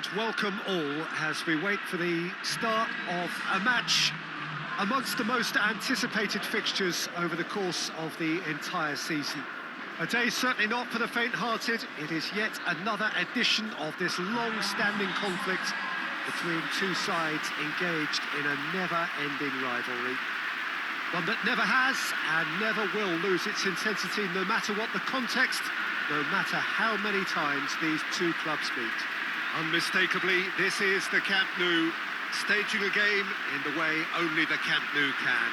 And welcome all as we wait for the start of a match amongst the most anticipated fixtures over the course of the entire season. A day certainly not for the faint-hearted. It is yet another edition of this long-standing conflict between two sides engaged in a never-ending rivalry. One that never has and never will lose its intensity, no matter what the context, no matter how many times these two clubs meet. Unmistakably, this is the Camp Nou, staging a game in the way only the Camp Nou can.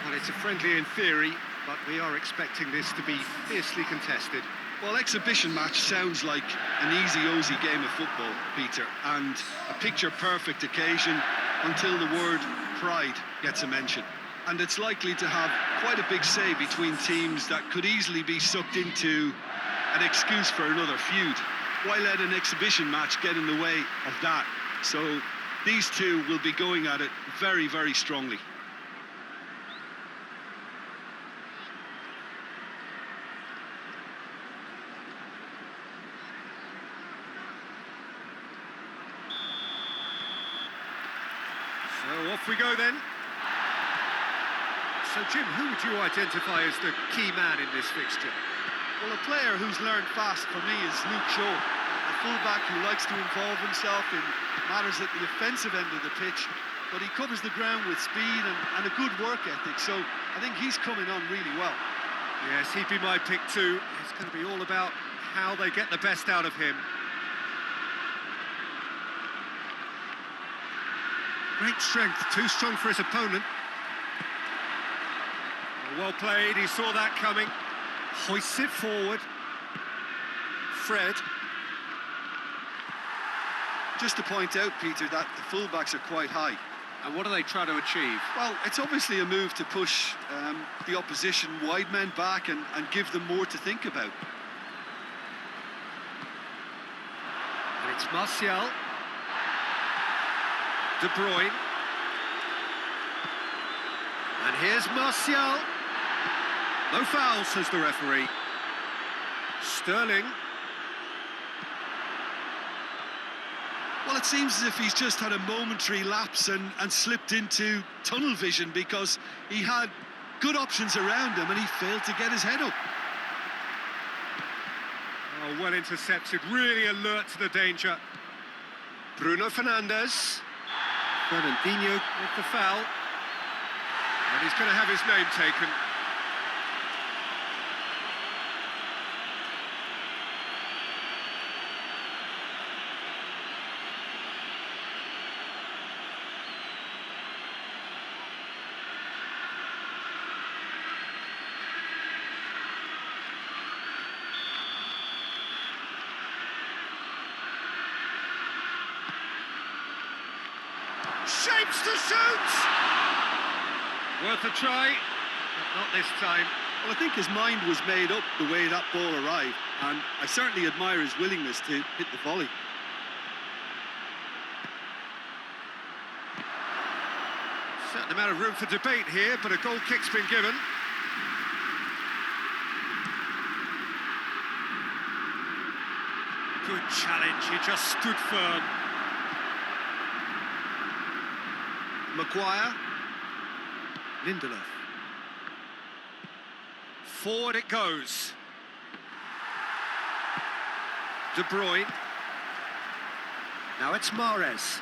Well, it's a friendly in theory, but we are expecting this to be fiercely contested. Well, exhibition match sounds like an easy-ozy game of football, Peter, and a picture-perfect occasion until the word pride gets a mention. And it's likely to have quite a big say between teams that could easily be sucked into an excuse for another feud. Why let an exhibition match get in the way of that? So these two will be going at it very, very strongly. So off we go then. So Jim, who would you identify as the key man in this fixture? Well, a player who's learned fast for me is Luke Shaw, a fullback who likes to involve himself in matters at the offensive end of the pitch, but he covers the ground with speed and a good work ethic, so I think he's coming on really well. Yes, he'd be my pick too. It's going to be all about how they get the best out of him. Great strength, too strong for his opponent. Well played, he saw that coming. Hoists it forward. Fred. Just to point out, Peter, that the fullbacks are quite high. And what are they trying to achieve? Well, it's obviously a move to push the opposition wide men back and give them more to think about. And it's Martial. De Bruyne. And here's Martial. No foul, says the referee. Sterling. Well, it seems as if he's just had a momentary lapse and slipped into tunnel vision because he had good options around him and he failed to get his head up. Oh, well intercepted, really alert to the danger. Bruno Fernandes. Fernandinho with the foul. And he's going to have his name taken. Shapes to shoot! Worth a try, but not this time. Well, I think his mind was made up the way that ball arrived, and I certainly admire his willingness to hit the volley. Certain amount of room for debate here, but a goal kick's been given. Good challenge, he just stood firm. Maguire. Lindelof. Forward it goes. De Bruyne. Now it's Mahrez.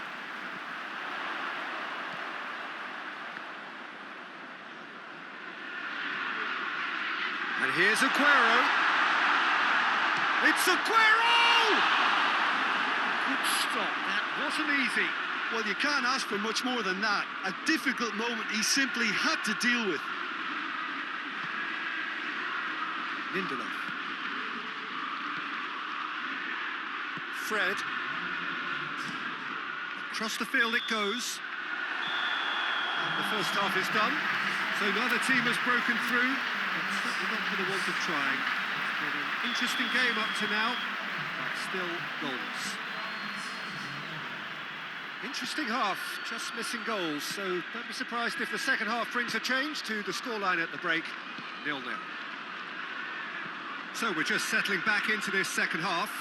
And here's Aguero. It's Aguero! Good stop, that wasn't easy. Well, you can't ask for much more than that. A difficult moment he simply had to deal with. Lindelof. Fred. Across the field it goes. And the first half is done. So neither team has broken through, but for the want of trying. It's been an interesting game up to now, but still goals. Interesting half, just missing goals, so don't be surprised if the second half brings a change to the scoreline at the break, 0-0. So we're just settling back into this second half.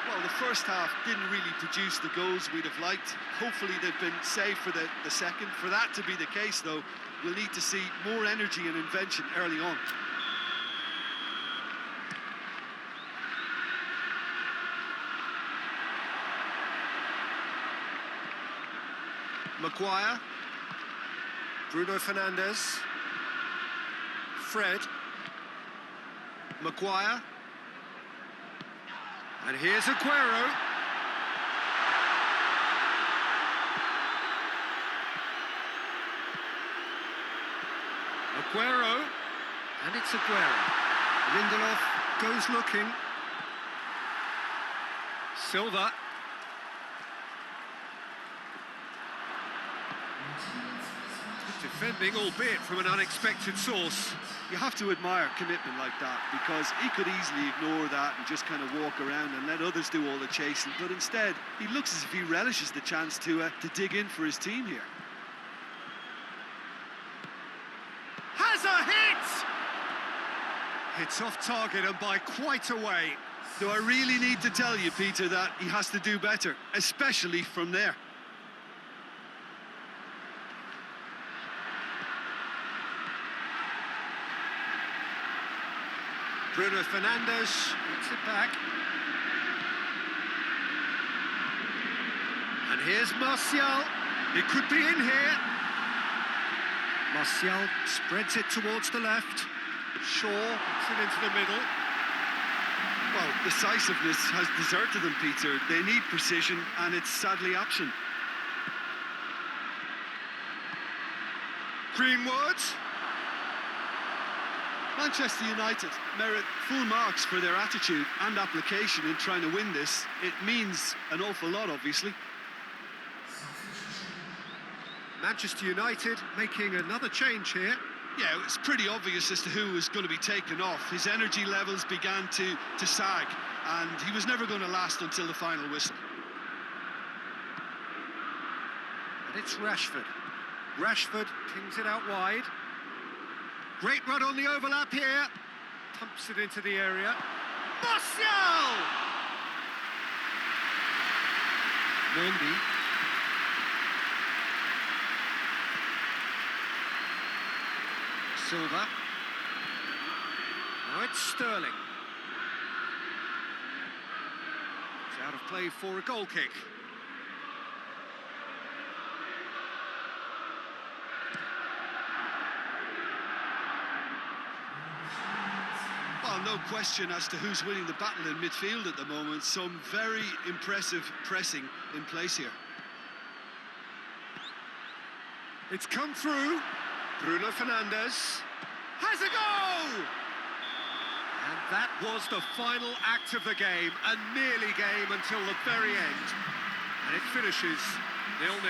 Well, the first half didn't really produce the goals we'd have liked. Hopefully they've been saved for the second. For that to be the case, though, we'll need to see more energy and invention early on. Maguire, Bruno Fernandes, Fred, Maguire, and here's Aguero. Aguero, and it's Aguero. Lindelof goes looking. Silva. Defending, albeit from an unexpected source. You have to admire commitment like that, because he could easily ignore that and just kind of walk around and let others do all the chasing, but instead he looks as if he relishes the chance to dig in for his team here. Has a hit! It's off target and by quite a way. Do I really need to tell you, Peter, that he has to do better, especially from there? Bruno Fernandes gets it back. And here's Martial. It could be in here. Martial spreads it towards the left. Shaw puts it into the middle. Well, decisiveness has deserted them, Peter. They need precision, and it's sadly absent. Greenwood. Manchester United merit full marks for their attitude and application in trying to win this. It means an awful lot, obviously. Manchester United making another change here. Yeah, it's pretty obvious as to who was going to be taken off. His energy levels began to sag, and he was never going to last until the final whistle. And it's Rashford. Rashford pings it out wide. Great run on the overlap here. Pumps it into the area. Martial! Mendy. Silva. Now it's Sterling. It's out of play for a goal kick. Well, no question as to who's winning the battle in midfield at the moment. Some very impressive pressing in place here. It's come through. Bruno Fernandes has a goal! And that was the final act of the game, a nearly game until the very end. And it finishes 0-0.